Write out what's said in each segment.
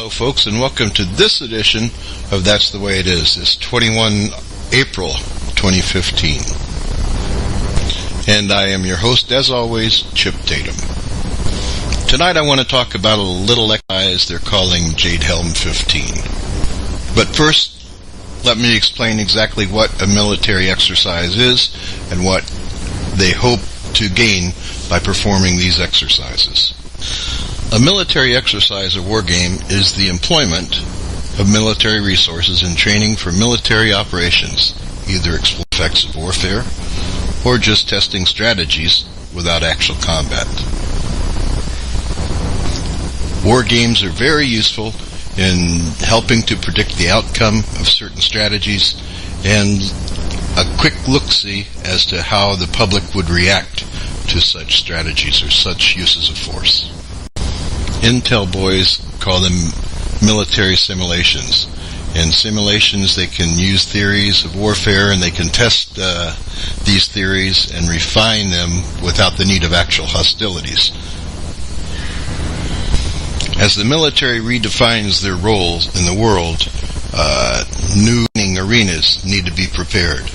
Hello folks, and welcome to this edition of That's the Way It Is. It's 21 April 2015. And I am your host, as always, Chip Tatum. Tonight I want to talk about a little exercise they're calling Jade Helm 15. But first, let me explain exactly what a military exercise is and what they hope to gain by performing these exercises. A military exercise or war game is the employment of military resources in training for military operations, either effects of warfare or just testing strategies without actual combat. War games are very useful in helping to predict the outcome of certain strategies and a quick look-see as to how the public would react to such strategies or such uses of force. Intel boys call them military simulations. In simulations, they can use theories of warfare and they can test these theories and refine them without the need of actual hostilities. As the military redefines their roles in the world, new arenas need to be prepared.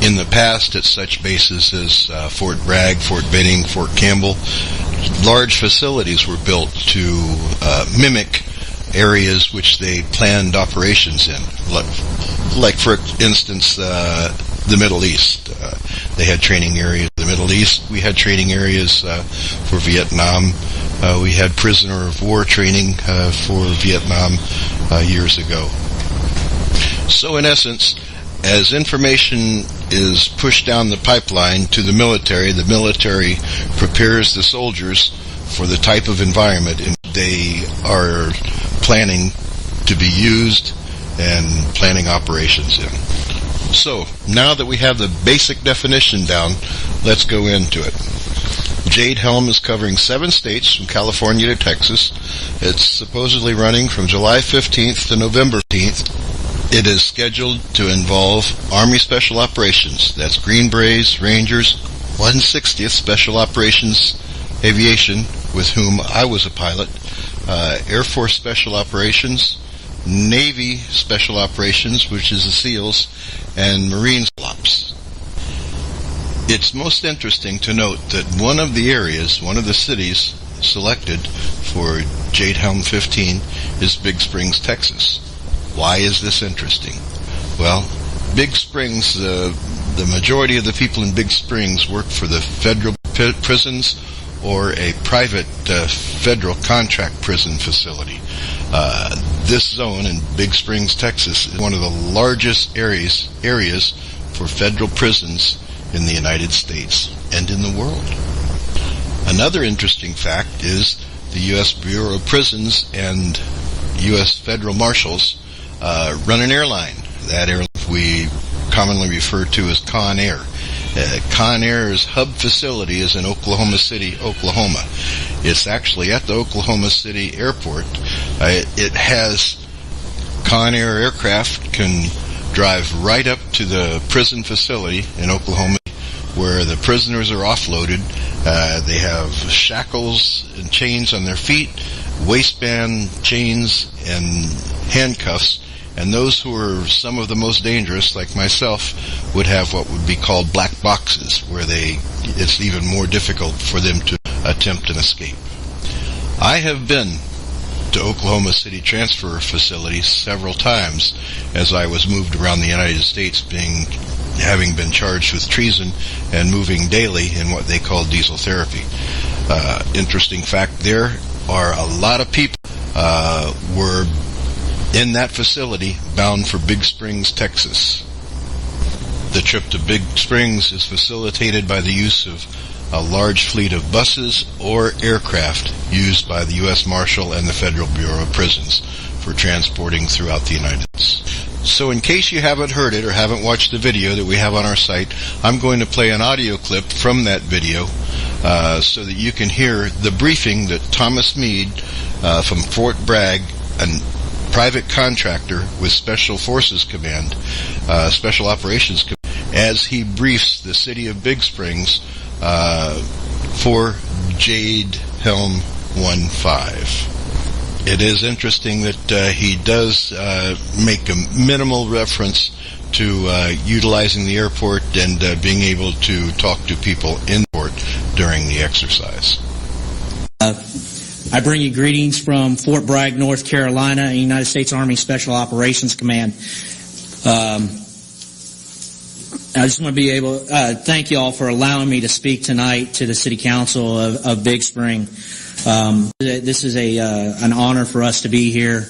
In the past, at such bases as Fort Bragg, Fort Benning, Fort Campbell, large facilities were built to mimic areas which they planned operations in. Like for instance, the Middle East. They had training areas in the Middle East. We had training areas for Vietnam. We had prisoner of war training for Vietnam years ago. So in essence, as information is pushed down the pipeline to the military prepares the soldiers for the type of environment they are planning to be used and planning operations in. So, now that we have the basic definition down, let's go into it. Jade Helm is covering 7 states from California to Texas. It's supposedly running from July 15th to November 15th. It is scheduled to involve Army Special Operations, that's Green Berets, Rangers, 160th Special Operations Aviation, with whom I was a pilot, Air Force Special Operations, Navy Special Operations, which is the SEALs, and Marine Ops. It's most interesting to note that one of the cities selected for Jade Helm 15 is Big Springs, Texas. Why is this interesting? Well, Big Springs, the majority of the people in Big Springs work for the federal prisons or a private federal contract prison facility. This zone in Big Springs, Texas, is one of the largest areas for federal prisons in the United States and in the world. Another interesting fact is the U.S. Bureau of Prisons and U.S. Federal Marshals run an airline. That airline we commonly refer to as Con Air. Con Air's hub facility is in Oklahoma City, Oklahoma. It's actually at the Oklahoma City airport. It has Con Air aircraft can drive right up to the prison facility in Oklahoma where the prisoners are offloaded. They have shackles and chains on their feet, waistband chains and handcuffs. And those who are some of the most dangerous, like myself, would have what would be called black boxes, where it's even more difficult for them to attempt an escape. I have been to Oklahoma City transfer facilities several times as I was moved around the United States, having been charged with treason and moving daily in what they call diesel therapy. Interesting fact, there are a lot of people were in that facility bound for Big Springs, Texas. The trip to Big Springs is facilitated by the use of a large fleet of buses or aircraft used by the U.S. Marshal and the Federal Bureau of Prisons for transporting throughout the United States. So in case you haven't heard it or haven't watched the video that we have on our site, I'm going to play an audio clip from that video so that you can hear the briefing that Thomas Meade from Fort Bragg, a private contractor with Special Forces Command, Special Operations Command, as he briefs the city of Big Springs for Jade Helm 15. It is interesting that he does make a minimal reference to utilizing the airport and being able to talk to people in the port during the exercise. I bring you greetings from Fort Bragg, North Carolina, United States Army Special Operations Command. I just want to be able thank you all for allowing me to speak tonight to the City Council of Big Spring. This is an honor for us to be here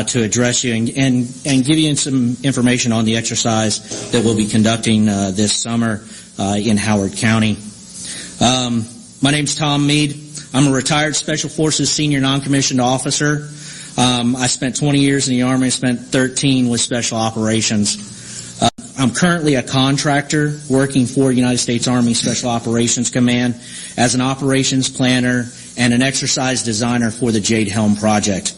to address you and give you some information on the exercise that we'll be conducting this summer in Howard County. My name's Tom Meade. I'm a retired Special Forces Senior Non-Commissioned Officer. I spent 20 years in the Army. I spent 13 with Special Operations. I'm currently a contractor working for United States Army Special Operations Command as an operations planner and an exercise designer for the Jade Helm project.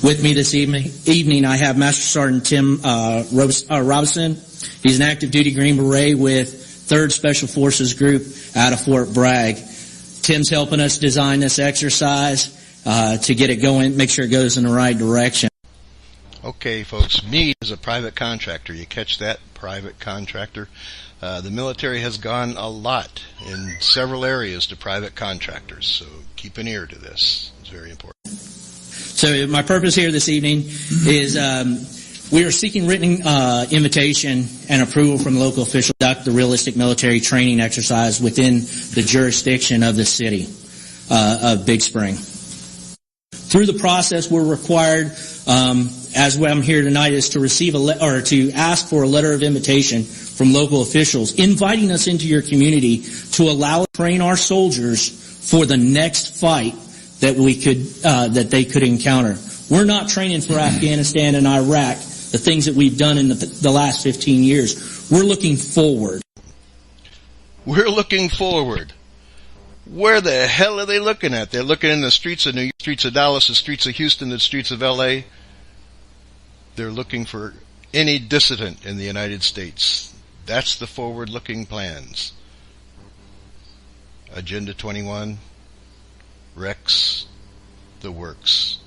With me this evening I have Master Sergeant Tim Robinson. He's an active duty Green Beret with 3rd Special Forces Group out of Fort Bragg. Tim's helping us design this exercise to get it going, make sure it goes in the right direction. Okay, folks, me is a private contractor. You catch that? Private contractor. The military has gone a lot in several areas to private contractors, so keep an ear to this. It's very important. So my purpose here this evening is we are seeking written invitation and approval from local officials to conduct the realistic military training exercise within the jurisdiction of the city of Big Spring. Through the process, we're required, as I'm here tonight, is to receive to ask for a letter of invitation from local officials, inviting us into your community to allow us to train our soldiers for the next fight that they could encounter. We're not training for Afghanistan and Iraq, the things that we've done in the last 15 years. We're looking forward. We're looking forward. Where the hell are they looking at? They're looking in the streets of New York, streets of Dallas, the streets of Houston, the streets of L.A. They're looking for any dissident in the United States. That's the forward-looking plans. Agenda 21, Rex, the works.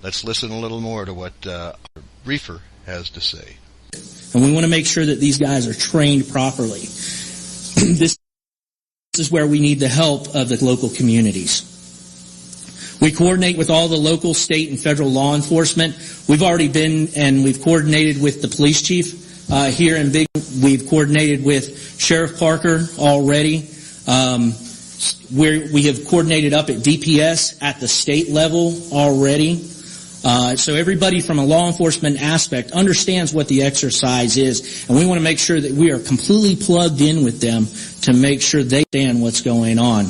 Let's listen a little more to what our briefer has to say. And we want to make sure that these guys are trained properly. This is where we need the help of the local communities. We coordinate with all the local, state, and federal law enforcement. We've already been and we've coordinated with the police chief here in Big. We've coordinated with Sheriff Parker already. We have coordinated up at DPS at the state level already. So everybody from a law enforcement aspect understands what the exercise is, and we want to make sure that we are completely plugged in with them to make sure they understand what's going on.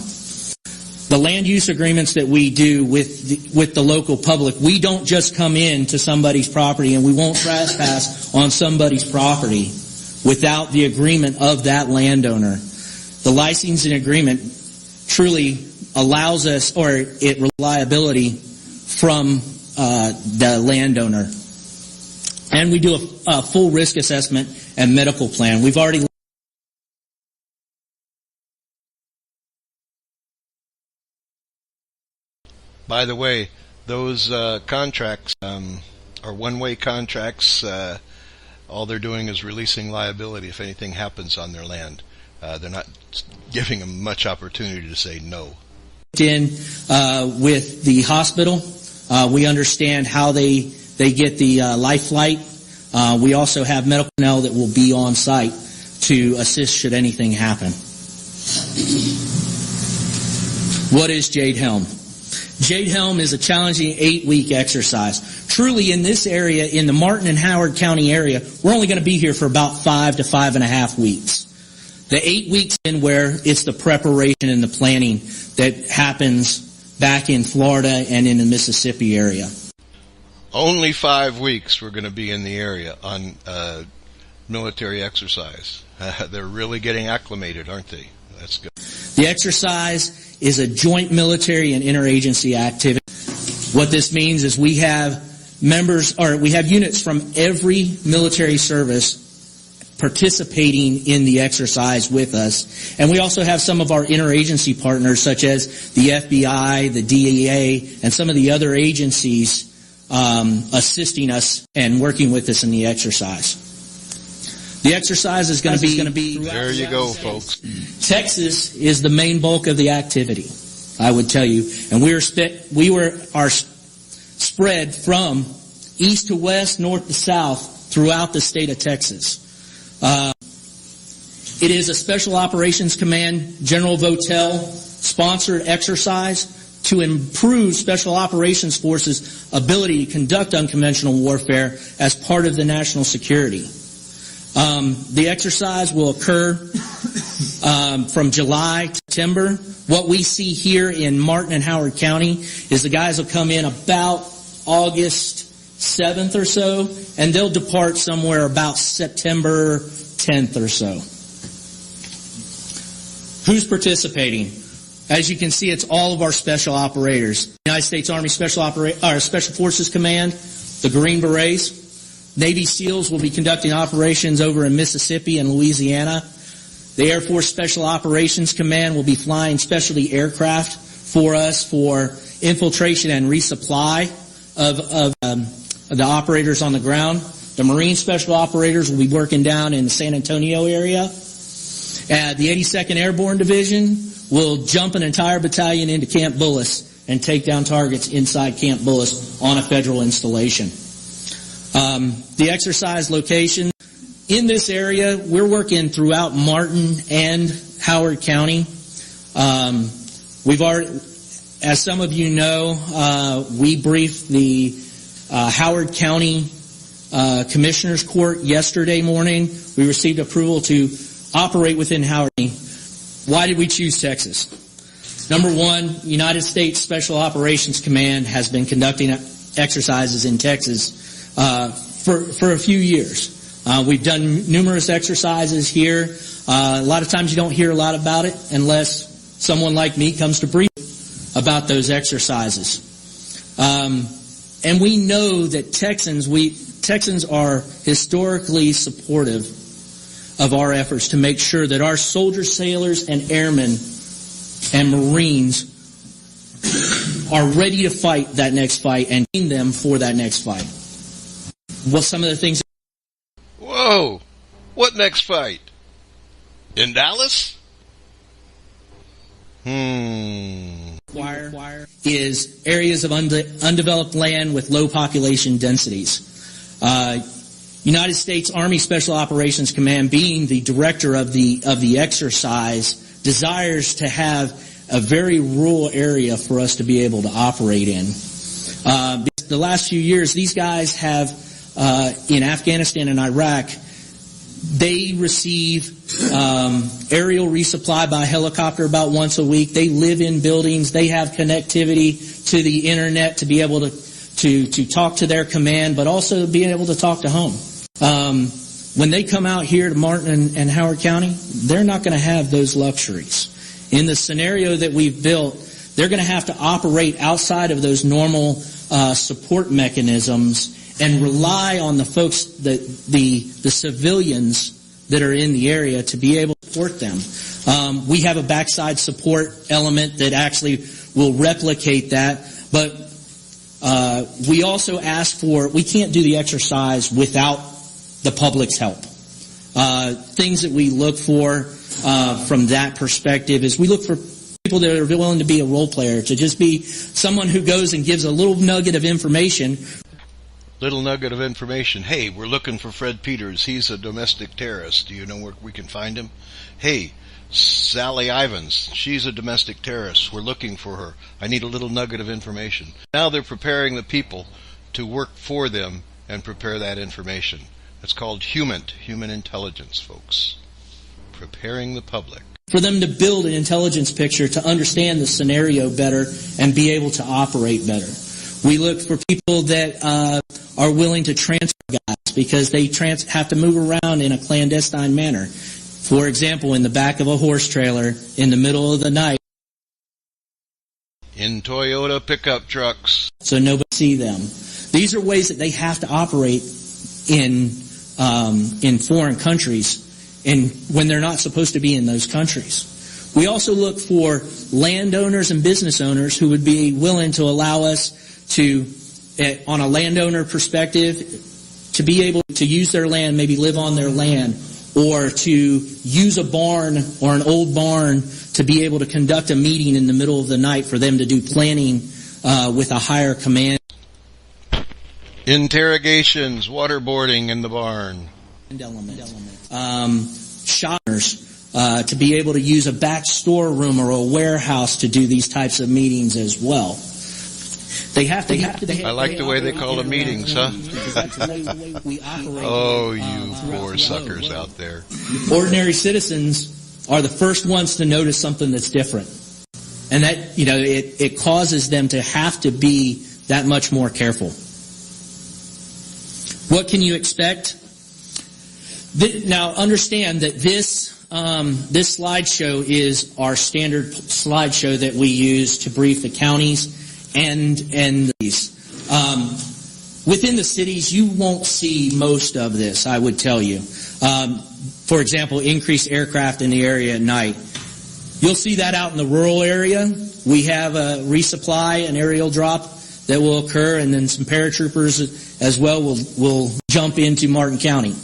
The land use agreements that we do with the local public, we don't just come in to somebody's property and we won't trespass on somebody's property without the agreement of that landowner. The licensing agreement truly allows us, or it reliability from the landowner. And we do a full risk assessment and medical plan. We've already By the way, those contracts are one-way contracts. All they're doing is releasing liability if anything happens on their land. They're not giving them much opportunity to say no. In with the hospital, we understand how they get the life flight. We also have medical personnel that will be on site to assist should anything happen. What is Jade Helm? Jade Helm is a challenging 8-week exercise. Truly, in this area, in the Martin and Howard County area, we're only going to be here for about 5 to 5.5 weeks. The 8 weeks in where it's the preparation and the planning that happens back in Florida and in the Mississippi area. Only 5 weeks we're going to be in the area on military exercise. They're really getting acclimated, aren't they? That's good. The exercise is a joint military and interagency activity. What this means is we have members, or we have units from every military service participating in the exercise with us. And we also have some of our interagency partners, such as the FBI, the DEA, and some of the other agencies assisting us and working with us in the exercise. The exercise is going to be there you go, folks. Texas is the main bulk of the activity, I would tell you, and we are spread from east to west, north to south throughout the state of Texas. It is a Special Operations Command General Votel sponsored exercise to improve Special Operations Forces' ability to conduct unconventional warfare as part of the national security. The exercise will occur from July to September. What we see here in Martin and Howard County is the guys will come in about August 7th or so, and they'll depart somewhere about September 10th or so. Who's participating? As you can see, it's all of our special operators. United States Army Special Forces Command, the Green Berets. Navy SEALs will be conducting operations over in Mississippi and Louisiana. The Air Force Special Operations Command will be flying specialty aircraft for us for infiltration and resupply of the operators on the ground. The Marine Special Operators will be working down in the San Antonio area. The 82nd Airborne Division will jump an entire battalion into Camp Bullis and take down targets inside Camp Bullis on a federal installation. The exercise location in this area, we're working throughout Martin and Howard County. We've already, as some of you know, we briefed the Howard County Commissioner's Court yesterday morning. We received approval to operate within Howard County. Why did we choose Texas? Number one, United States Special Operations Command has been conducting exercises in Texas for a few years. We've done numerous exercises here. A lot of times you don't hear a lot about it unless someone like me comes to brief about those exercises. And we know that Texans are historically supportive of our efforts to make sure that our soldiers, sailors, and airmen and Marines are ready to fight that next fight and train them for that next fight. Well, some of the things... Whoa! What next fight? In Dallas? Is areas of undeveloped land with low population densities. United States Army Special Operations Command, being the director of the exercise, desires to have a very rural area for us to be able to operate in. The last few years, these guys have, in Afghanistan and Iraq, they receive aerial resupply by helicopter about once a week. They live in buildings. They have connectivity to the internet to be able to talk to their command, but also being able to talk to home. When they come out here to Martin and Howard County, they're not going to have those luxuries. In the scenario that we've built, they're going to have to operate outside of those normal support mechanisms and rely on the folks, the civilians that are in the area to be able to support them. We have a backside support element that actually will replicate that, but we also ask for, we can't do the exercise without the public's help. Things that we look for from that perspective is we look for people that are willing to be a role player, to just be someone who goes and gives a little nugget of information. Hey, we're looking for Fred Peters. He's a domestic terrorist. Do you know where we can find him? Hey, Sally Ivins, she's a domestic terrorist. We're looking for her. I need a little nugget of information. Now they're preparing the people to work for them and prepare that information. It's called human intelligence, folks. Preparing the public. For them to build an intelligence picture, to understand the scenario better and be able to operate better. We look for people that are willing to transfer guys because they have to move around in a clandestine manner. For example, in the back of a horse trailer in the middle of the night. In Toyota pickup trucks. So nobody see them. These are ways that they have to operate in in foreign countries and when they're not supposed to be in those countries. We also look for landowners and business owners who would be willing to allow us to, on a landowner perspective, to be able to use their land, maybe live on their land, or to use a barn or an old barn to be able to conduct a meeting in the middle of the night for them to do planning with a higher command. Interrogations, waterboarding in the barn. Shoppers to be able to use a back storeroom or a warehouse to do these types of meetings as well. They have to. I like the way they call them meetings, huh? Oh, you poor suckers out there. Ordinary citizens are the first ones to notice something that's different. And that, it causes them to have to be that much more careful. What can you expect? Now, understand that this slideshow is our standard slideshow that we use to brief the counties and these. Within the cities, you won't see most of this, I would tell you. For example, increased aircraft in the area at night. You'll see that out in the rural area. We have a resupply, an aerial drop that will occur, and then some paratroopers as well will jump into Martin County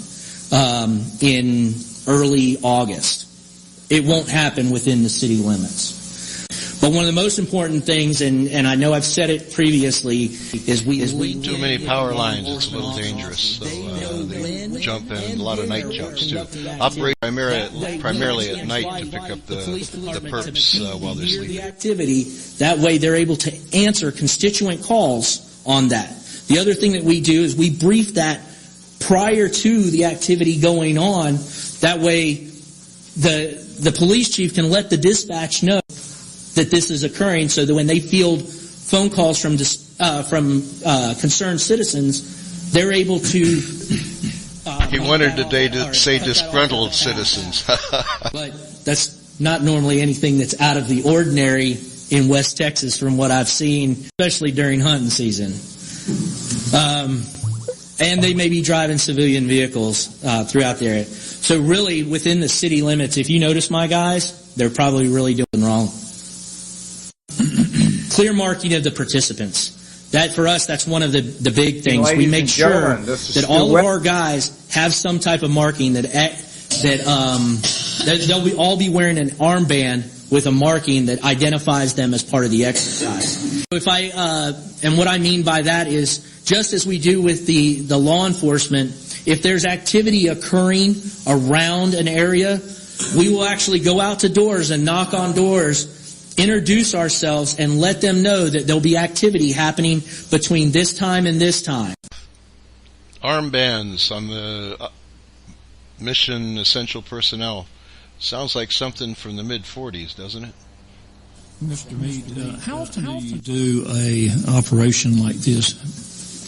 in early August. It won't happen within the city limits. But one of the most important things, and I know I've said it previously, is we too many power lines. It's a little dangerous. So they jump in a lot of night jumps too. Operate primarily at night to pick up the perps while they're sleeping. Activity. That way, they're able to answer constituent calls on that. The other thing that we do is we brief that prior to the activity going on. That way, the police chief can let the dispatch know that this is occurring, so that when they field phone calls from concerned citizens, they're able to. He wanted today to say disgruntled citizens. But that's not normally anything that's out of the ordinary in West Texas, from what I've seen, especially during hunting season. And they may be driving civilian vehicles throughout the area. So really, within the city limits, if you notice my guys, they're probably really doing wrong. Clear marking of the participants. That, for us, that's one of the big things. Ladies we make sure that all of our guys have some type of marking that they'll all be wearing an armband with a marking that identifies them as part of the exercise. And what I mean by that is, just as we do with the law enforcement, if there's activity occurring around an area, we will actually go out to doors and knock on doors, introduce ourselves, and let them know that there'll be activity happening between this time and this time. Armbands on the mission essential personnel. Sounds like something from the mid-40s, doesn't it? Mr. Meade, how often do you do a operation like this?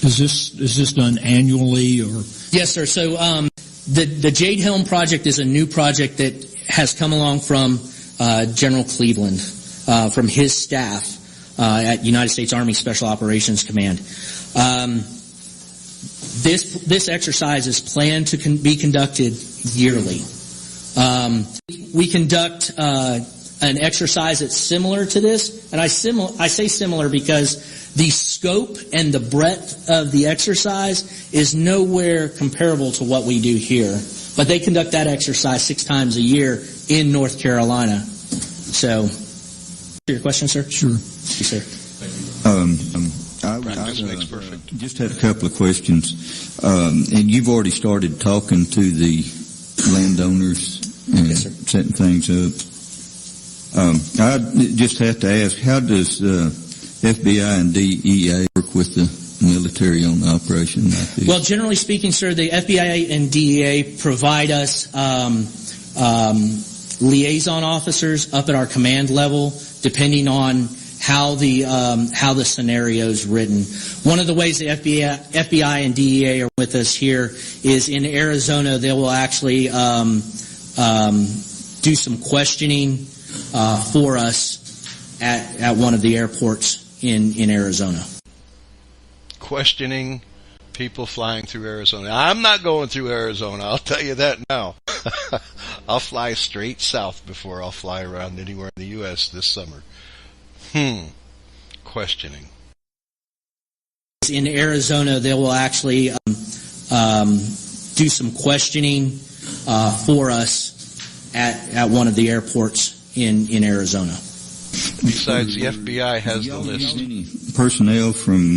Is this done annually or? Yes, sir. So the Jade Helm project is a new project that has come along from General Cleveland, from his staff at United States Army Special Operations Command. This exercise is planned to be conducted yearly. We conduct an exercise that's similar to this, and I say similar because the scope and the breadth of the exercise is nowhere comparable to what we do here. But they conduct that exercise 6 times a year in North Carolina. So, your question, sir? Sure. Yes, sir. Practice makes perfect. Just had a couple of questions. And you've already started talking to the landowners and Yes, sir. setting things up. I just have to ask, how does FBI and DEA work with the military on the operation like this? Well, generally speaking, sir, the FBI and DEA provide us liaison officers up at our command level, depending on how the scenario is written. One of the ways the FBI and DEA are with us here is in Arizona. They will actually do some questioning for us at one of the airports in Arizona. Questioning people flying through Arizona. I'm not going through Arizona, I'll tell you that now. I'll fly straight south before I'll fly around anywhere in the U.S. this summer. Questioning. In Arizona, they will actually do some questioning for us at one of the airports in Arizona. Besides, the FBI has the list. Any personnel from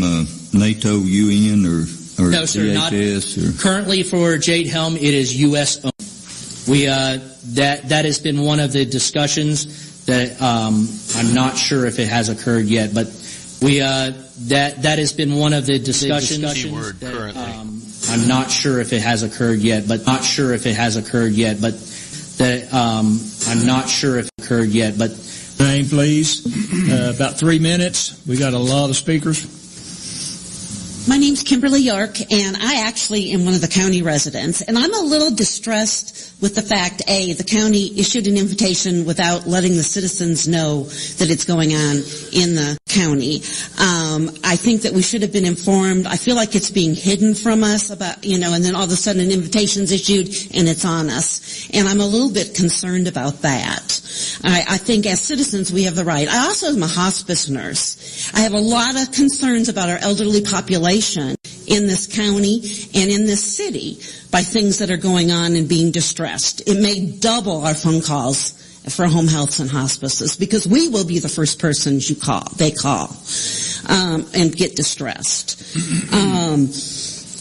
NATO, UN, or No, sir, DHS? Currently for Jade Helm, it is U.S. owned. That has been one of the discussions that I'm not sure if it has occurred yet, but that has been one of the discussions. Keyword that, currently. I'm not sure if it has occurred yet, but I'm not sure if it occurred yet, but. Name, please. About 3 minutes. We got a lot of speakers. My name's Kimberly York, and I actually am one of the county residents. And I'm a little distressed with the fact, A, the county issued an invitation without letting the citizens know that it's going on in the county. I think that we should have been informed. I feel like it's being hidden from us about, and then all of a sudden an invitation's issued and it's on us. And I'm a little bit concerned about that. I think as citizens we have the right. I also am a hospice nurse. I have a lot of concerns about our elderly population in this county and in this city by things that are going on and being distressed. It may double our phone calls for home healths and hospices because we will be the first persons they call and get distressed.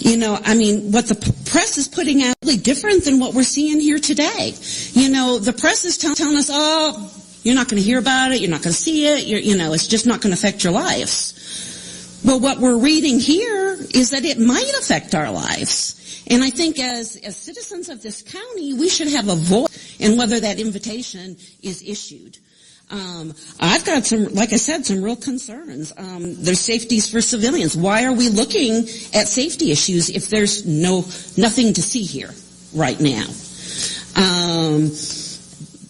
What the press is putting out is really different than what we're seeing here today. The press is telling us, oh, you're not going to hear about it, you're not going to see it, it's just not going to affect your lives. Well, what we're reading here is that it might affect our lives. And I think as citizens of this county, we should have a voice in whether that invitation is issued. I've got some real concerns. There's safeties for civilians. Why are we looking at safety issues if there's nothing to see here right now?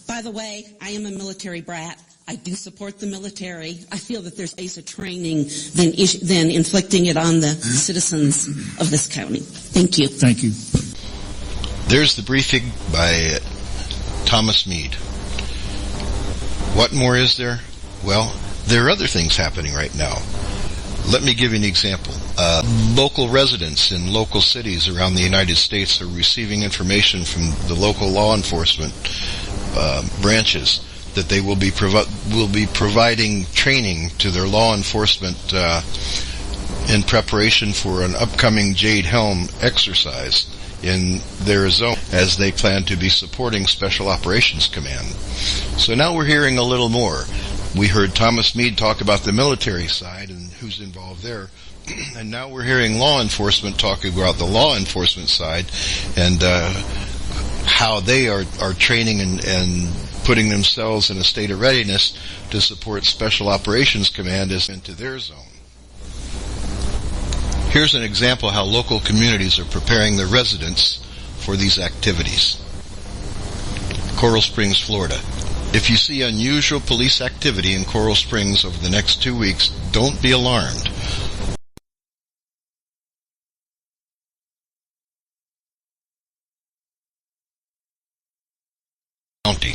By the way, I am a military brat. I do support the military. I feel that there's ways of training than inflicting it on the citizens of this county. Thank you. Thank you. There's the briefing by Thomas Meade. What more is there? Well, there are other things happening right now. Let me give you an example. Local residents in local cities around the United States are receiving information from the local law enforcement branches that they will be providing training to their law enforcement in preparation for an upcoming Jade Helm exercise in their zone, as they plan to be supporting Special Operations Command. So now we're hearing a little more. We heard Thomas Meade talk about the military side and who's involved there, and now we're hearing law enforcement talking about the law enforcement side and how they are training and putting themselves in a state of readiness to support Special Operations Command as into their zone. Here's an example how local communities are preparing their residents for these activities. Coral Springs, Florida. If you see unusual police activity in Coral Springs over the next 2 weeks, don't be alarmed. County.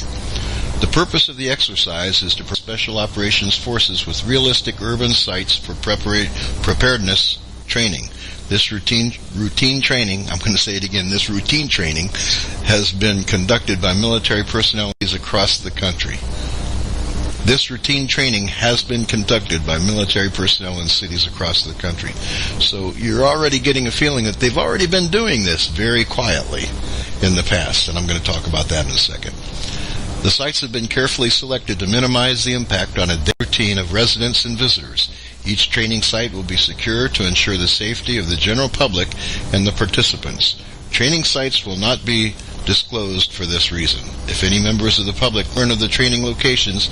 The purpose of the exercise is to prepare Special Operations Forces with realistic urban sites for preparedness training. This routine training, I'm going to say it again, this routine training has been conducted by military personnel across the country. This routine training has been conducted by military personnel in cities across the country. So you're already getting a feeling that they've already been doing this very quietly in the past, and I'm going to talk about that in a second. The sites have been carefully selected to minimize the impact on a daily routine of residents and visitors. Each training site will be secure to ensure the safety of the general public and the participants. Training sites will not be disclosed for this reason. If any members of the public learn of the training locations,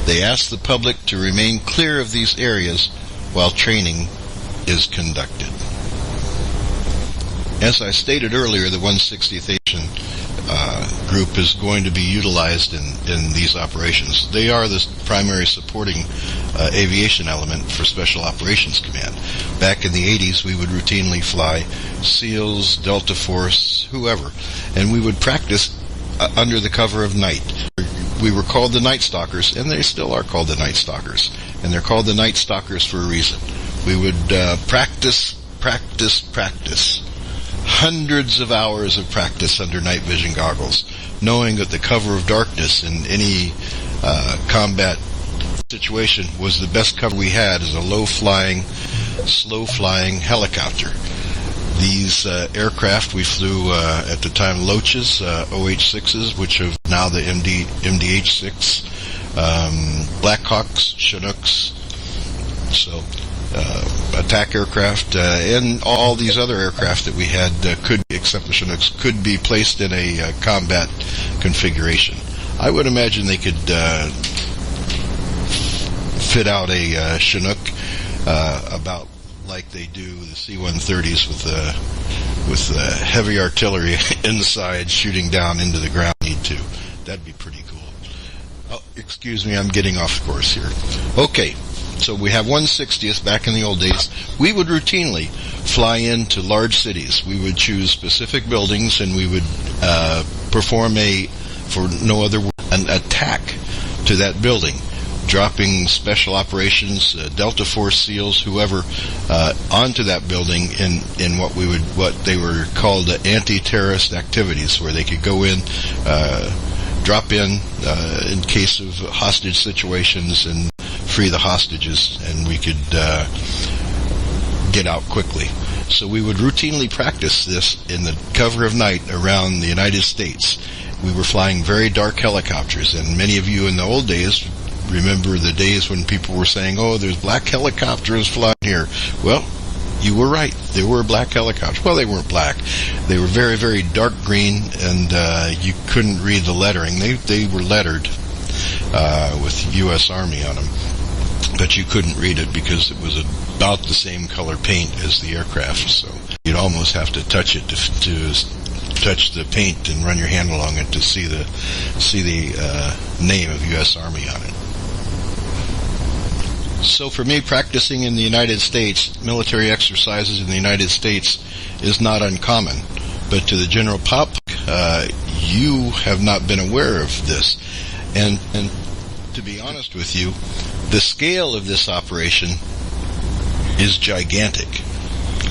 they ask the public to remain clear of these areas while training is conducted. As I stated earlier, the 160th group is going to be utilized in these operations. They are the primary supporting aviation element for Special Operations Command. Back in the 80s, we would routinely fly SEALs, Delta Force, whoever, and we would practice under the cover of night. We were called the Night Stalkers, and they still are called the Night Stalkers, and they're called the Night Stalkers for a reason. We would practice. Hundreds of hours of practice under night vision goggles, knowing that the cover of darkness in any combat situation was the best cover we had as a low-flying, slow-flying helicopter. These aircraft, we flew at the time Loaches, OH-6s, which are now the MDH-6, Blackhawks, Chinooks, so attack aircraft, and all these other aircraft that we had could, except the Chinooks, could be placed in a combat configuration. I would imagine they could fit out a Chinook about like they do the C-130s with heavy artillery inside shooting down into the ground. Need to. That'd be pretty cool. Oh, excuse me, I'm getting off course here. Okay. So we have 1/60th back in the old days. We would routinely fly into large cities. We would choose specific buildings, and we would perform an attack to that building, dropping Special Operations, Delta Force SEALs, whoever, onto that building in what they were called anti-terrorist activities, where they could go in, drop in case of hostage situations, and free the hostages, and we could get out quickly. So we would routinely practice this in the cover of night around the United States. We were flying very dark helicopters, and many of you in the old days remember the days when people were saying, oh, there's black helicopters flying here. Well, you were right. There were black helicopters. Well, they weren't black. They were very, very dark green, and you couldn't read the lettering. They were lettered with U.S. Army on them, but you couldn't read it because it was about the same color paint as the aircraft, so you'd almost have to touch it to touch the paint and run your hand along it to see the name of U.S. Army on it. So for me, practicing in the United States, military exercises in the United States is not uncommon, but to the general public, you have not been aware of this, and to be honest with you, the scale of this operation is gigantic.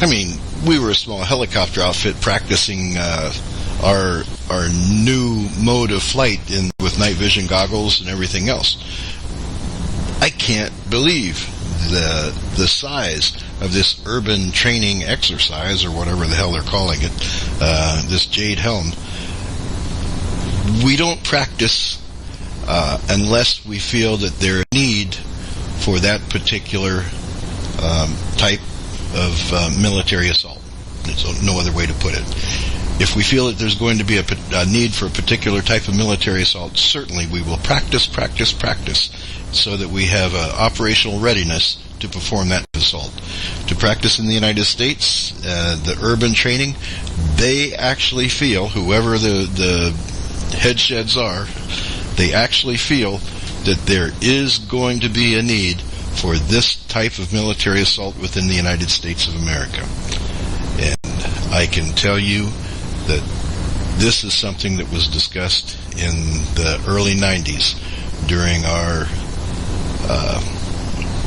I mean, we were a small helicopter outfit practicing our new mode of flight with night vision goggles and everything else. I can't believe the size of this urban training exercise, or whatever the hell they're calling it, this Jade Helm. We don't practice unless we feel that there's a need for that particular type of military assault. There's no other way to put it. If we feel that there's going to be a need for a particular type of military assault, certainly we will practice, so that we have operational readiness to perform that assault. To practice in the United States, the urban training, they actually feel, whoever the head sheds are, they actually feel that there is going to be a need for this type of military assault within the United States of America. And I can tell you that this is something that was discussed in the early 90s during our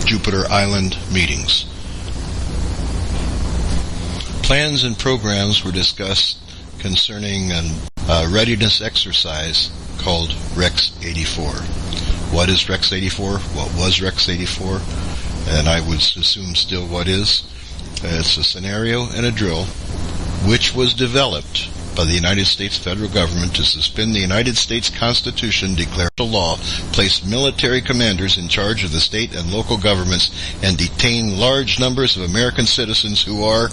Jupiter Island meetings. Plans and programs were discussed concerning a readiness exercise called Rex 84. What is Rex 84? What was Rex 84? And I would assume still what is. It's a scenario and a drill which was developed by the United States federal government to suspend the United States Constitution, declare a law, place military commanders in charge of the state and local governments, and detain large numbers of American citizens who are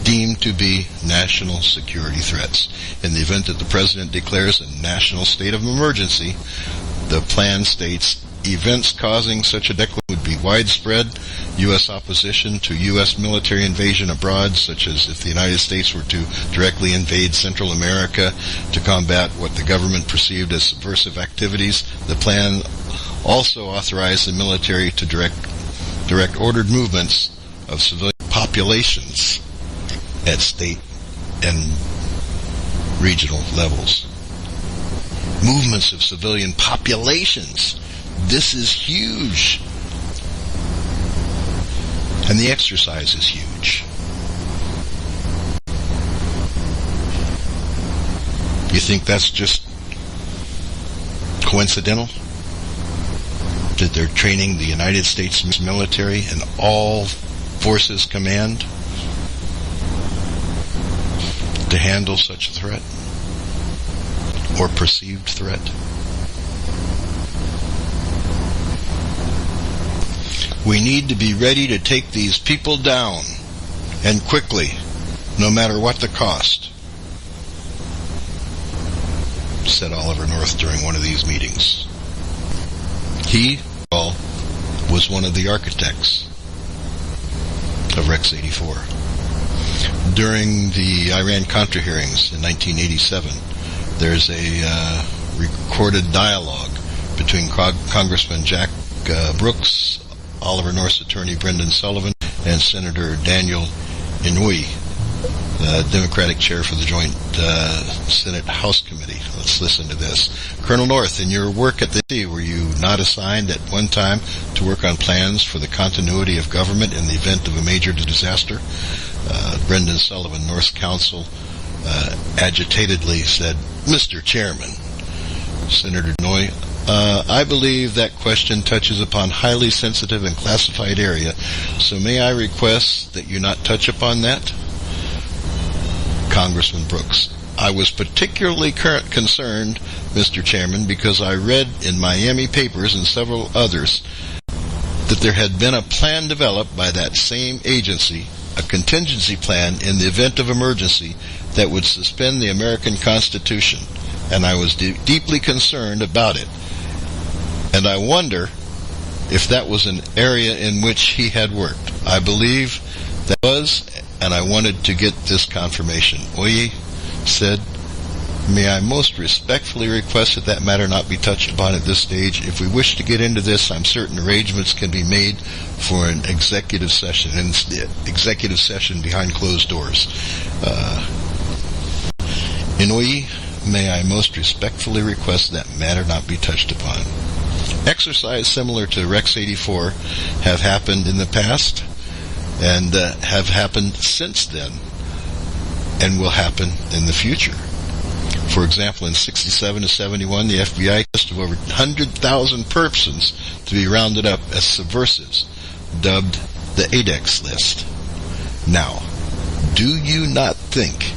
deemed to be national security threats. In the event that the President declares a national state of emergency, the plan states events causing such a declaration would be widespread U.S. opposition to U.S. military invasion abroad, such as if the United States were to directly invade Central America to combat what the government perceived as subversive activities. The plan also authorized the military to direct ordered movements of civilian populations at state and regional levels. Movements of civilian populations. This is huge. And the exercise is huge. You think that's just coincidental? That they're training the United States military and all forces command to handle such a threat or perceived threat? We need to be ready to take these people down, and quickly, no matter what the cost, said Oliver North during one of these meetings. He was one of the architects of Rex 84. During the Iran-Contra hearings in 1987, there's a recorded dialogue between Congressman Jack Brooks, Oliver North's attorney Brendan Sullivan, and Senator Daniel Inouye, the Democratic chair for the Joint Senate House Committee. Let's listen to this. Colonel North, in your work at the D.C., were you not assigned at one time to work on plans for the continuity of government in the event of a major disaster? Brendan Sullivan, North's counsel, agitatedly said, Mr. Chairman. Senator Inouye, I believe that question touches upon highly sensitive and classified area, so may I request that you not touch upon that? Congressman Brooks, I was particularly concerned, Mr. Chairman, because I read in Miami papers and several others that there had been a plan developed by that same agency, a contingency plan in the event of emergency that would suspend the American Constitution, and I was deeply concerned about it. And I wonder if that was an area in which he had worked. I believe that was, and I wanted to get this confirmation. Oye said, may I most respectfully request that matter not be touched upon at this stage. If we wish to get into this, I'm certain arrangements can be made for an executive session, executive session behind closed doors. Inouye, may I most respectfully request that matter not be touched upon. Exercise similar to Rex 84 have happened in the past and have happened since then and will happen in the future. For example, in 67 to 71, the FBI list of over 100,000 persons to be rounded up as subversives, dubbed the ADEX list. Now, do you not think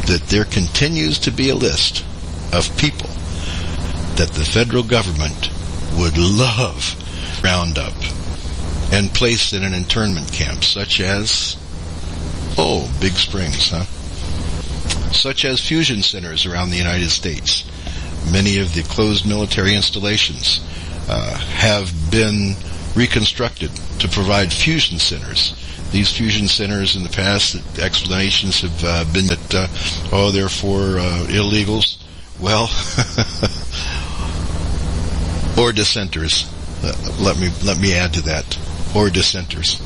that there continues to be a list of people that the federal government would love round up and place in an internment camp, such as, Big Springs, such as fusion centers around the United States? Many of the closed military installations have been reconstructed to provide fusion centers. These fusion centers in the past, explanations have been that, they're for illegals. Well, or dissenters. Let me add to that. Or dissenters.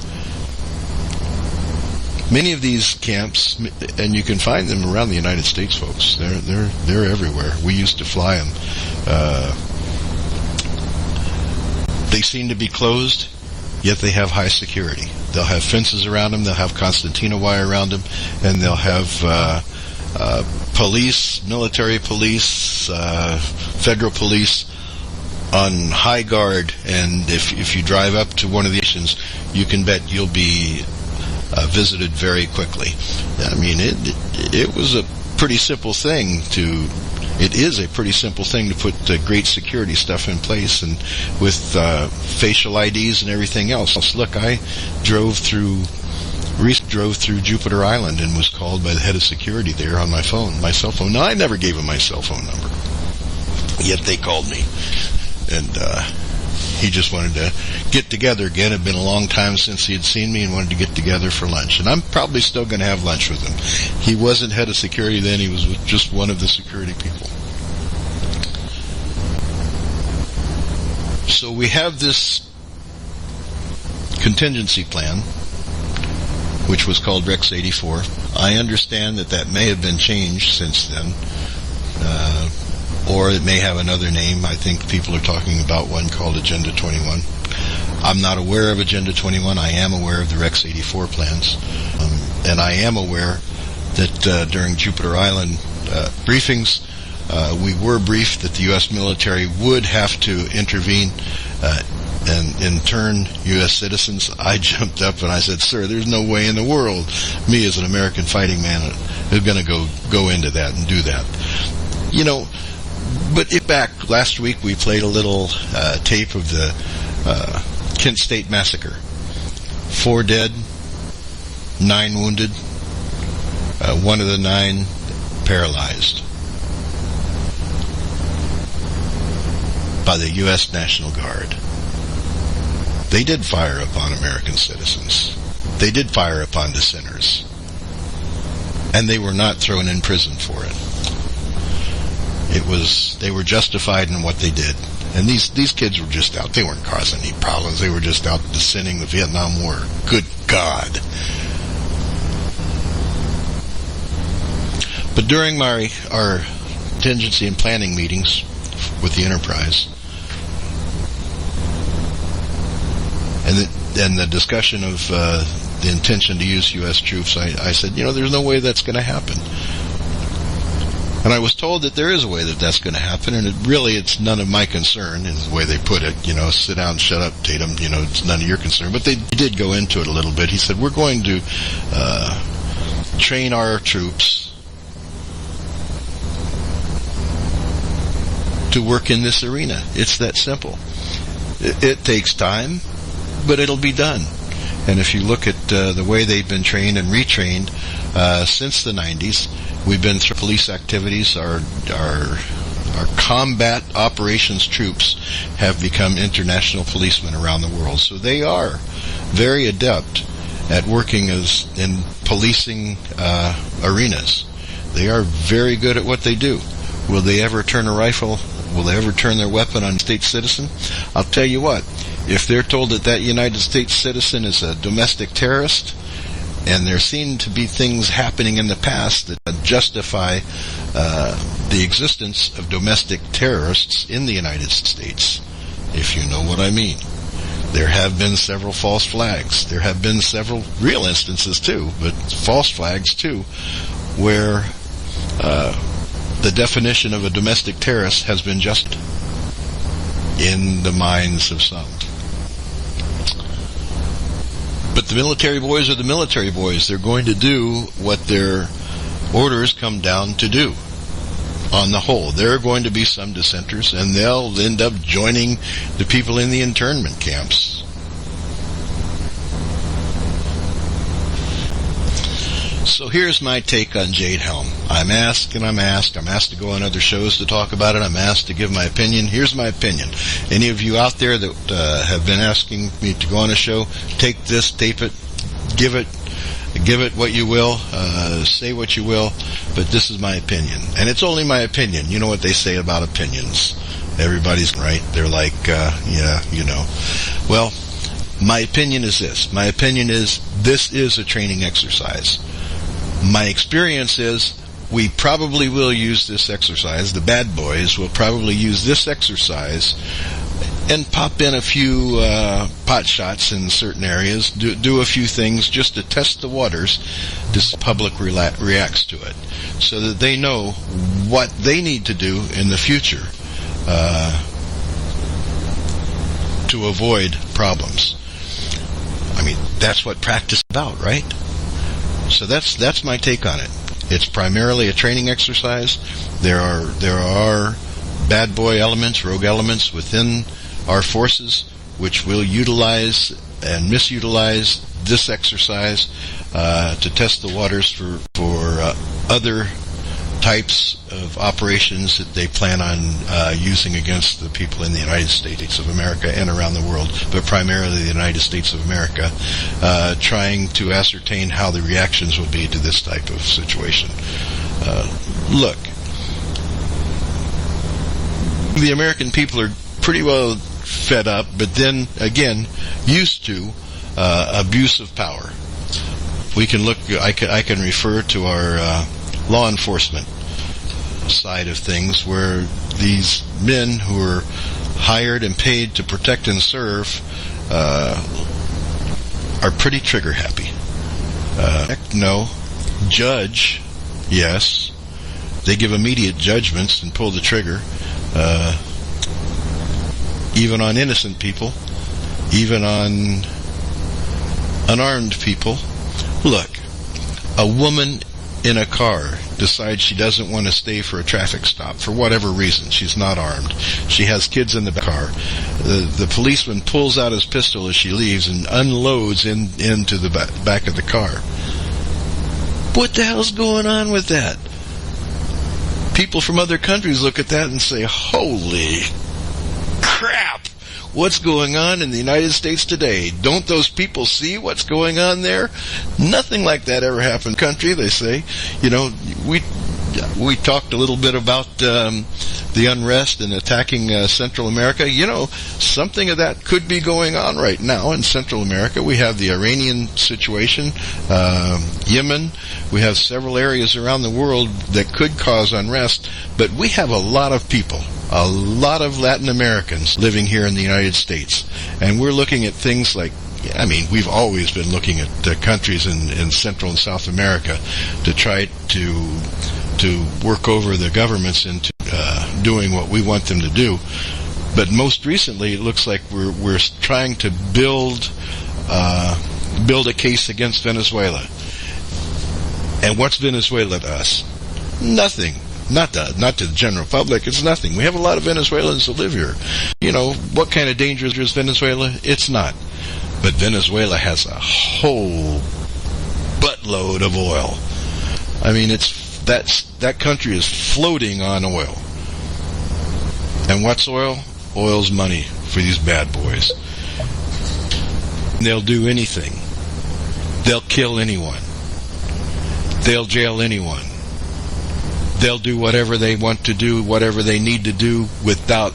Many of these camps, and you can find them around the United States, folks. They're everywhere. We used to fly them. They seem to be closed, yet they have high security. They'll have fences around them. They'll have concertina wire around them, and they'll have police, military police, federal police on high guard. And if you drive up to one of the stations, you can bet you'll be visited very quickly. I mean, it was a pretty simple thing it is a pretty simple thing to put great security stuff in place, and with facial IDs and everything else. Look, I drove through Jupiter Island and was called by the head of security there on my cell phone. Now, I never gave him my cell phone number, yet they called me. And he just wanted to get together again. It had been a long time since he had seen me and wanted to get together for lunch. And I'm probably still going to have lunch with him. He wasn't head of security then. He was just one of the security people. So we have this contingency plan, which was called Rex 84. I understand that may have been changed since then, or it may have another name. I think people are talking about one called Agenda 21. I'm not aware of Agenda 21. I am aware of the Rex 84 plans, and I am aware that during Jupiter Island briefings, we were briefed that the U.S. military would have to intervene and intern U.S. citizens. I jumped up and I said, "Sir, there's no way in the world me as an American fighting man is going to go into that and do that." You know, but back last week we played a little tape of the Kent State Massacre. 4 dead, 9 wounded, one of the 9 paralyzed by the U.S. National Guard. They did fire upon American citizens. They did fire upon dissenters. And they were not thrown in prison for it. They were justified in what they did. And these kids were just out. They weren't causing any problems. They were just out dissenting the Vietnam War. Good God. But during our contingency and planning meetings with the Enterprise, and the discussion of the intention to use U.S. troops, I said, there's no way that's going to happen. And I was told that there is a way that's going to happen, and it's none of my concern, is the way they put it. Sit down, shut up, Tatum. It's none of your concern. But they did go into it a little bit. He said, we're going to train our troops to work in this arena. It's that simple. It takes time, but it'll be done. And if you look at the way they've been trained and retrained since the 90s, we've been through police activities. Our combat operations troops have become international policemen around the world. So they are very adept at working in policing arenas. They are very good at what they do. Will they ever turn a rifle? Will they ever turn their weapon on a state citizen? I'll tell you what. If they're told that United States citizen is a domestic terrorist, and there seem to be things happening in the past that justify the existence of domestic terrorists in the United States, if you know what I mean. There have been several false flags. There have been several real instances too, but false flags too, where the definition of a domestic terrorist has been just in the minds of some. But the military boys are the military boys. They're going to do what their orders come down to do. On the whole, there are going to be some dissenters, and they'll end up joining the people in the internment camps. So here's my take on Jade Helm. I'm asked to go on other shows to talk about it. I'm asked to give my opinion. Here's my opinion. Any of you out there that have been asking me to go on a show, take this, tape it, give it what you will, say what you will, but this is my opinion. And it's only my opinion. You know what they say about opinions. Everybody's right. They're like, Well, my opinion is this. My opinion is this is a training exercise. My experience is we probably will use this exercise. The bad boys will probably use this exercise and pop in a few pot shots in certain areas, do a few things just to test the waters. This public reacts to it so that they know what they need to do in the future to avoid problems. I mean, that's what practice is about, right? So that's my take on it. It's primarily a training exercise. There are bad boy elements, rogue elements within our forces which will utilize and misutilize this exercise to test the waters for other types of operations that they plan on using against the people in the United States of America and around the world, but primarily the United States of America, trying to ascertain how the reactions will be to this type of situation. Look, the American people are pretty well fed up, but then again, used to abuse of power. We can look. I can refer to our law enforcement side of things, where these men who are hired and paid to protect and serve are pretty trigger happy. No. Judge, yes. They give immediate judgments and pull the trigger, even on innocent people, even on unarmed people. Look, a woman in a car decides she doesn't want to stay for a traffic stop for whatever reason. She's not armed. She has kids in the car. The policeman pulls out his pistol as she leaves and unloads into the back of the car. What the hell's going on with that? People from other countries look at that and say, holy crap! What's going on in the United States today? Don't those people see what's going on there? Nothing like that ever happened in the country, they say. You know, we talked a little bit about the unrest and attacking Central America. You know, something of that could be going on right now in Central America. We have the Iranian situation, Yemen. We have several areas around the world that could cause unrest, but we have a lot of people, a lot of Latin Americans living here in the United States. And we're looking at things like, I mean, we've always been looking at countries in Central and South America to try to work over the governments into doing what we want them to do. But most recently, it looks like we're trying to build a case against Venezuela. And what's Venezuela to us? Nothing. Not to the general public. It's nothing. We have a lot of Venezuelans that live here. You know, what kind of danger is Venezuela? It's not. But Venezuela has a whole buttload of oil. I mean, that country is floating on oil. And what's oil? Oil's money for these bad boys. They'll do anything. They'll kill anyone. They'll jail anyone. They'll do whatever they want to do, whatever they need to do, without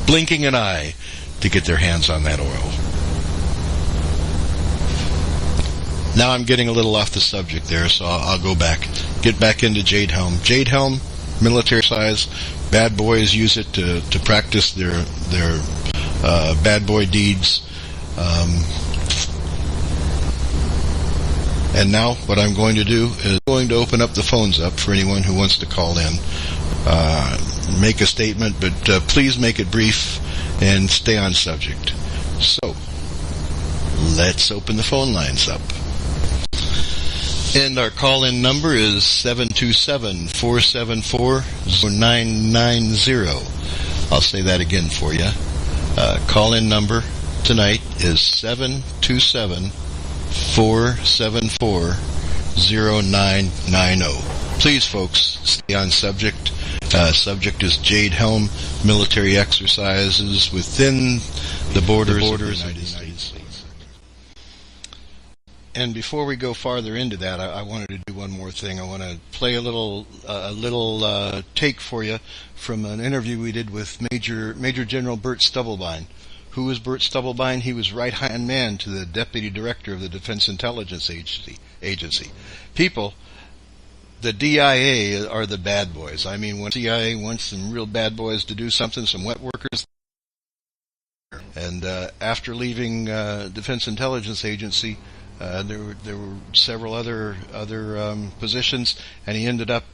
blinking an eye to get their hands on that oil. Now I'm getting a little off the subject there, so I'll get back into Jade Helm. Jade Helm, military size, bad boys use it to practice their bad boy deeds. And now what I'm going to do is going to open up the phones up for anyone who wants to call in, make a statement, but please make it brief and stay on subject. So, let's open the phone lines up. And our call-in number is 727-474-0990. I'll say that again for you. Call-in number tonight is 727-474-0990. Please, folks, stay on subject. Subject is Jade Helm military exercises within the borders of the United States. And before we go farther into that, I wanted to do one more thing. I want to play a little take for you from an interview we did with Major General Burt Stubblebine. Who was Burt Stubblebine? He was right-hand man to the Deputy Director of the Defense Intelligence Agency. People, the DIA are the bad boys. I mean, when CIA wants some real bad boys to do something, some wet workers. And after leaving Defense Intelligence Agency, there were several other positions, and he ended up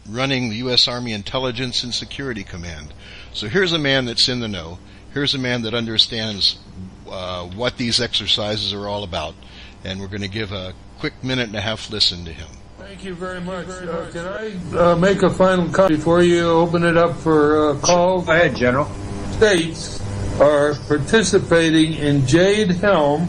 running the U.S. Army Intelligence and Security Command. So here's a man that's in the know. Here's a man that understands what these exercises are all about, and we're going to give a quick minute and a half listen to him. Thank you very much. Can I make a final comment before you open it up for calls? Go ahead, General. States are participating in Jade Helm,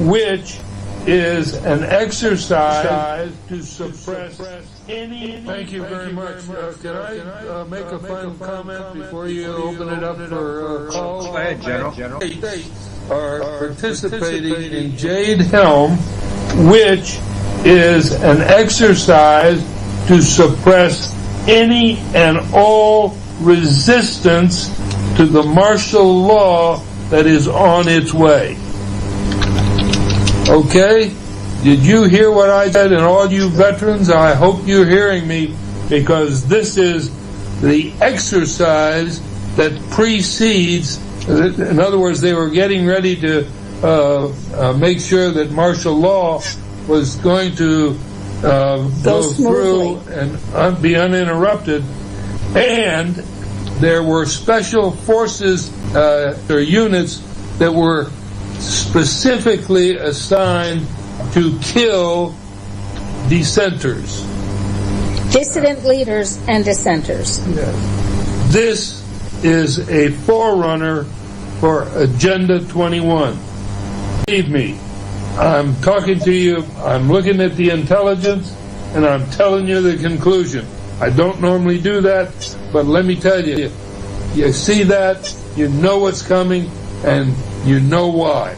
which is an exercise to suppress any... Thank you very much. Can I make a final comment before you open it up for calls? Go ahead, General. Are participating in Jade Helm, which is an exercise to suppress any and all resistance to the martial law that is on its way. Okay? Did you hear what I said? And all you veterans, I hope you're hearing me, because this is the exercise that precedes. In other words, they were getting ready to make sure that martial law was going to go through and be uninterrupted. And there were special forces or units that were specifically assigned to kill dissenters. Dissident leaders and dissenters. Yes. This is a forerunner for Agenda 21. Believe me, I'm talking to you, I'm looking at the intelligence, and I'm telling you the conclusion. I don't normally do that, but let me tell you, you see that, you know what's coming, and you know why.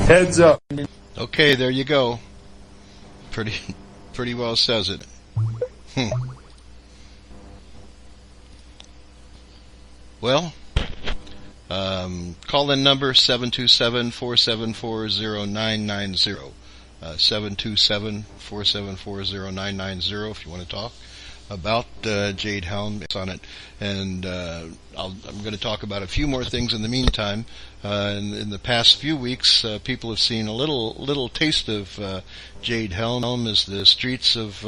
Heads up. Okay, there you go. Pretty well says it. Well, call-in number 727-474-0990. 727-474-0990 if you want to talk about Jade Helm. It's on it, and I'm going to talk about a few more things in the meantime. In the past few weeks, people have seen a little taste of Jade Helm as the streets of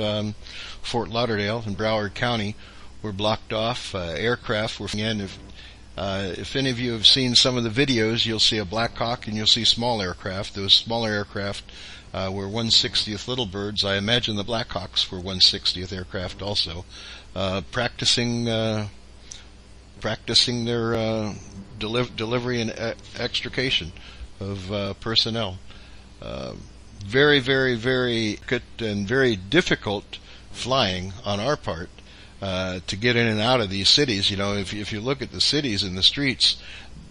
Fort Lauderdale and Broward County were blocked off. Aircraft were flying in. If any of you have seen some of the videos, you'll see a Black Hawk and you'll see small aircraft. Those smaller aircraft were 1/60th Little Birds. I imagine the Black Hawks were 1/60th aircraft also, practicing their delivery and extrication of personnel. Very, very, very good and very difficult flying on our part to get in and out of these cities. You know, if you look at the cities and the streets,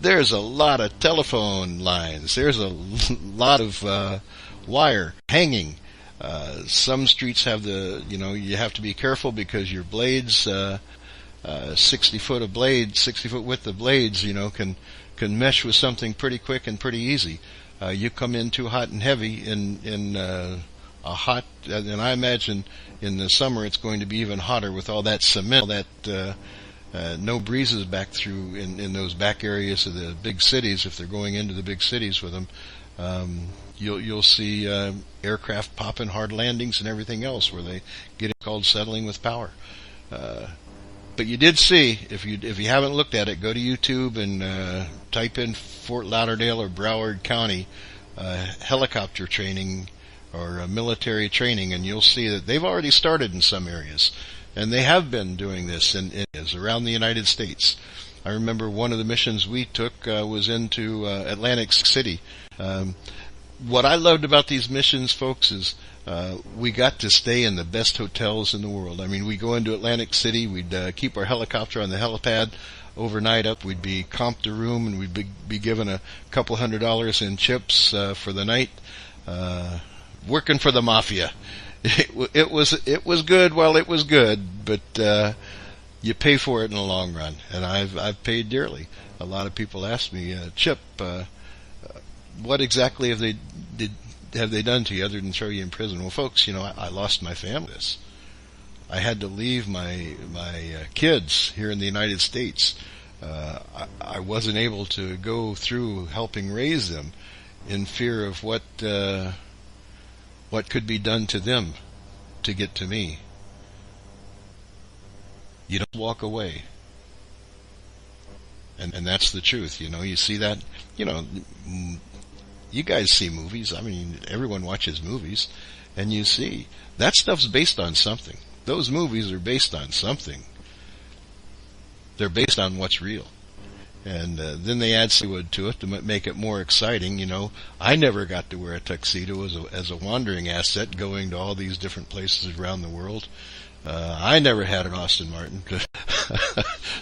there's a lot of telephone lines. There's a lot of wire hanging. Some streets have you have to be careful because your blades, 60 foot width of blades, can mesh with something pretty quick and pretty easy. You come in too hot and heavy in a hot, and I imagine in the summer it's going to be even hotter with all that cement, all that no breezes back through in those back areas of the big cities. If they're going into the big cities with them, you'll see aircraft popping hard landings and everything else where they get called settling with power. But you did see, if you haven't looked at it, go to YouTube and type in Fort Lauderdale or Broward County helicopter training or military training, and you'll see that they've already started in some areas, and they have been doing this in areas around the United States. I remember one of the missions we took was into Atlantic City. What I loved about these missions, folks, is we got to stay in the best hotels in the world. I mean, we go into Atlantic City, we'd keep our helicopter on the helipad overnight up, we'd be comped a room, and we'd be given a couple $100 in chips for the night. Working for the mafia. It was good while it was good, but you pay for it in the long run, and I've paid dearly. A lot of people ask me, Chip, what exactly have they done to you other than throw you in prison? Well, folks, I lost my family. I had to leave my kids here in the United States. I wasn't able to go through helping raise them in fear of what could be done to them to get to me. You don't walk away. And that's the truth, You see that, you guys see movies. I mean, everyone watches movies, and you see that stuff's based on something. Those movies are based on something. They're based on what's real. And then they add wood to it to make it more exciting. You know, I never got to wear a tuxedo as a wandering asset going to all these different places around the world. I never had an Aston Martin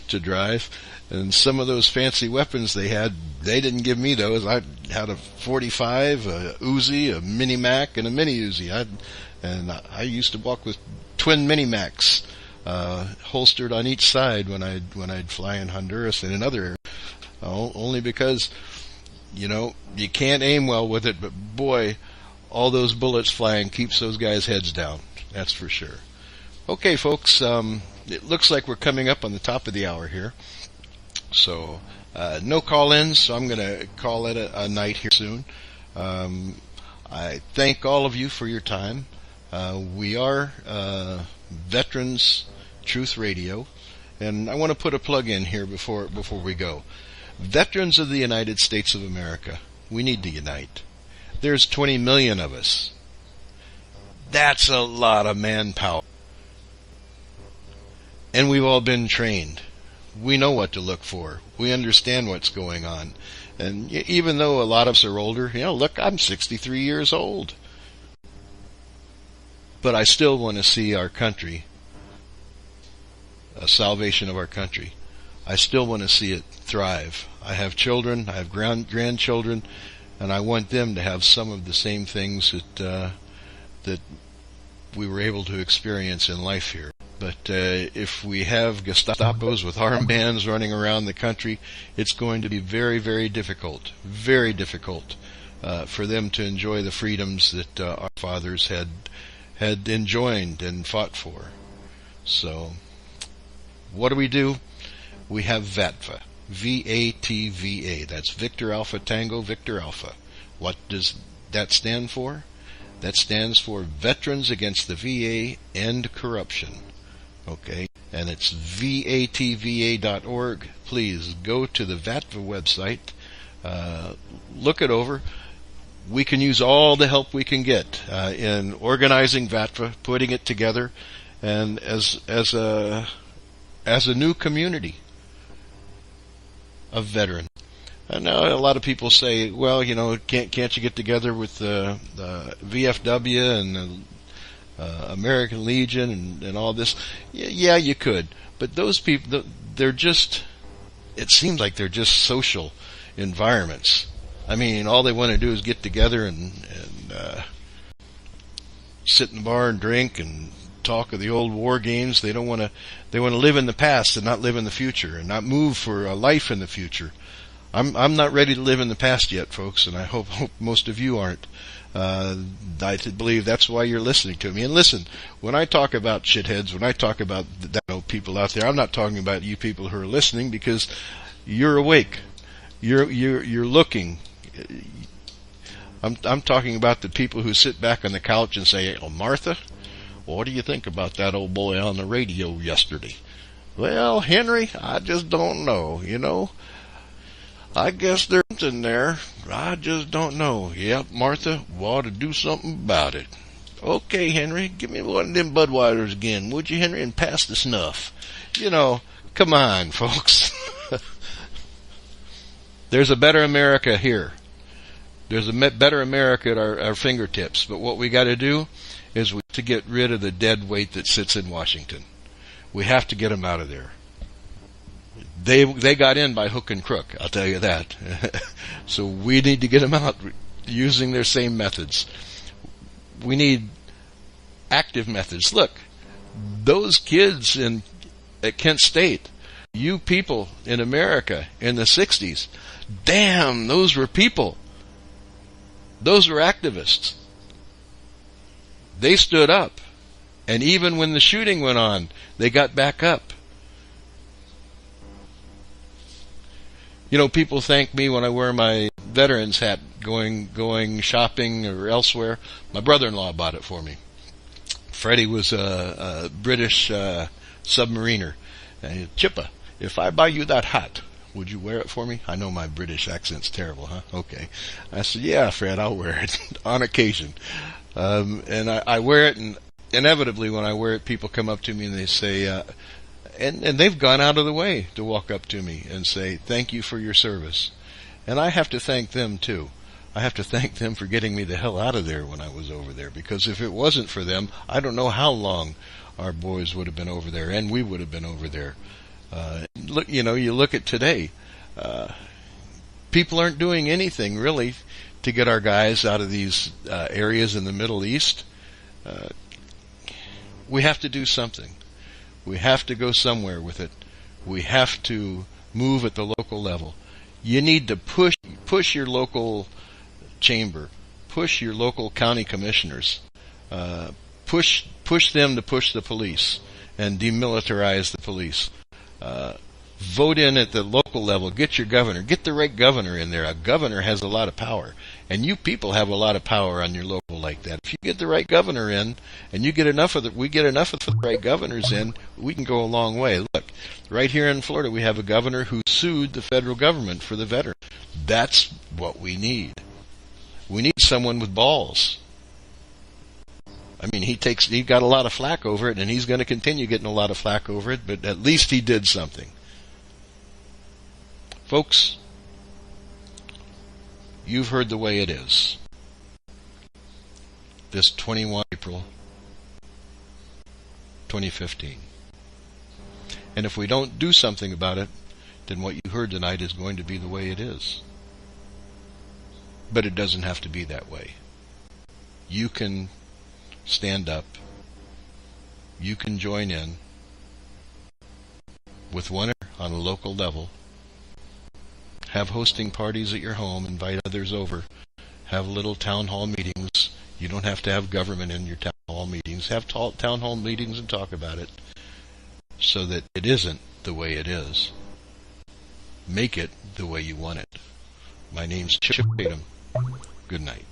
to drive. And some of those fancy weapons they had, they didn't give me those. I had a 45, a Uzi, a Mini Mac, and a Mini Uzi. I used to walk with twin Mini Macs, holstered on each side when I'd fly in Honduras and in other areas. Only because, you know, you can't aim well with it, but boy, all those bullets flying keeps those guys' heads down. That's for sure. Okay, folks, it looks like we're coming up on the top of the hour here. So, no call-ins, so I'm going to call it a night here soon. I thank all of you for your time. We are Veterans Truth Radio, and I want to put a plug in here before we go. Veterans of the United States of America, we need to unite. There's 20 million of us. That's a lot of manpower. And we've all been trained. We know what to look for. We understand what's going on. And even though a lot of us are older, you know, look, I'm 63 years old. But I still want to see our country, a salvation of our country. I still want to see it thrive. I have children, I have grandchildren, and I want them to have some of the same things that we were able to experience in life here. But if we have Gestapos with armbands running around the country, it's going to be very, very difficult for them to enjoy the freedoms that our fathers had enjoyed and fought for. So, what do? We have VATVA, V-A-T-V-A. That's Victor Alpha Tango Victor Alpha. What does that stand for? That stands for Veterans Against the VA End Corruption. Okay, and it's vatva.org. Please go to the VATVA website, look it over. We can use all the help we can get in organizing VATVA, putting it together, and as a new community of veterans. I know a lot of people say, well, you know, can't you get together with the VFW and the American Legion and all this? Yeah, you could. But those people, it seems like they're just social environments. I mean, all they want to do is get together and sit in the bar and drink and talk of the old war games. They want to live in the past and not live in the future, and not move for a life in the future. I'm not ready to live in the past yet, folks, and I hope most of you aren't. I believe that's why you're listening to me. And listen, when I talk about shitheads, when I talk about people out there, I'm not talking about you people who are listening, because you're awake. You're looking. I'm talking about the people who sit back on the couch and say, "Oh, Martha, what do you think about that old boy on the radio yesterday?" Well, Henry, I just don't know, you know. I guess there's something there. I just don't know. Yep, Martha, we ought to do something about it. Okay, Henry, give me one of them Budweisers again, would you, Henry, and pass the snuff. You know, come on, folks. There's a better America here. There's a better America at our fingertips. But what we got to do is to get rid of the dead weight that sits in Washington. We have to get them out of there. They got in by hook and crook, I'll tell you that. So we need to get them out using their same methods. We need active methods. Look, those kids at Kent State, you people in America in the 60s, damn, those were people. Those were activists. They stood up. And even when the shooting went on, they got back up. You know, people thank me when I wear my veteran's hat going shopping or elsewhere. My brother-in-law bought it for me. Freddie was a British submariner. And Chippa, if I buy you that hat, would you wear it for me? I know my British accent's terrible, huh? Okay. I said, yeah, Fred, I'll wear it on occasion. And I wear it, and inevitably when I wear it, people come up to me and they say, and they've gone out of the way to walk up to me and say, thank you for your service. And I have to thank them too. I have to thank them for getting me the hell out of there when I was over there, because if it wasn't for them, I don't know how long our boys would have been over there, and we would have been over there. Look, you look at today, people aren't doing anything really to get our guys out of these areas in the Middle East. We have to do something. We have to go somewhere with it. We have to move at the local level. You need to push your local chamber, push your local county commissioners, push them to push the police and demilitarize the police. Vote in at the local level. Get your governor. Get the right governor in there. A governor has a lot of power, and you people have a lot of power on your local like that. If you get the right governor in, and we get enough of the right governors in, we can go a long way. Look, right here in Florida, we have a governor who sued the federal government for the veteran. That's what we need. We need someone with balls. I mean, he got a lot of flack over it, and he's going to continue getting a lot of flack over it, but at least he did something. Folks, you've heard the way it is. This 21 April 2015. And if we don't do something about it, then what you heard tonight is going to be the way it is. But it doesn't have to be that way. You can stand up. You can join in with one on a local level. Have hosting parties at your home. Invite others over. Have little town hall meetings. You don't have to have government in your town hall meetings. Have town hall meetings and talk about it so that it isn't the way it is. Make it the way you want it. My name's Chip Tatum. Good night.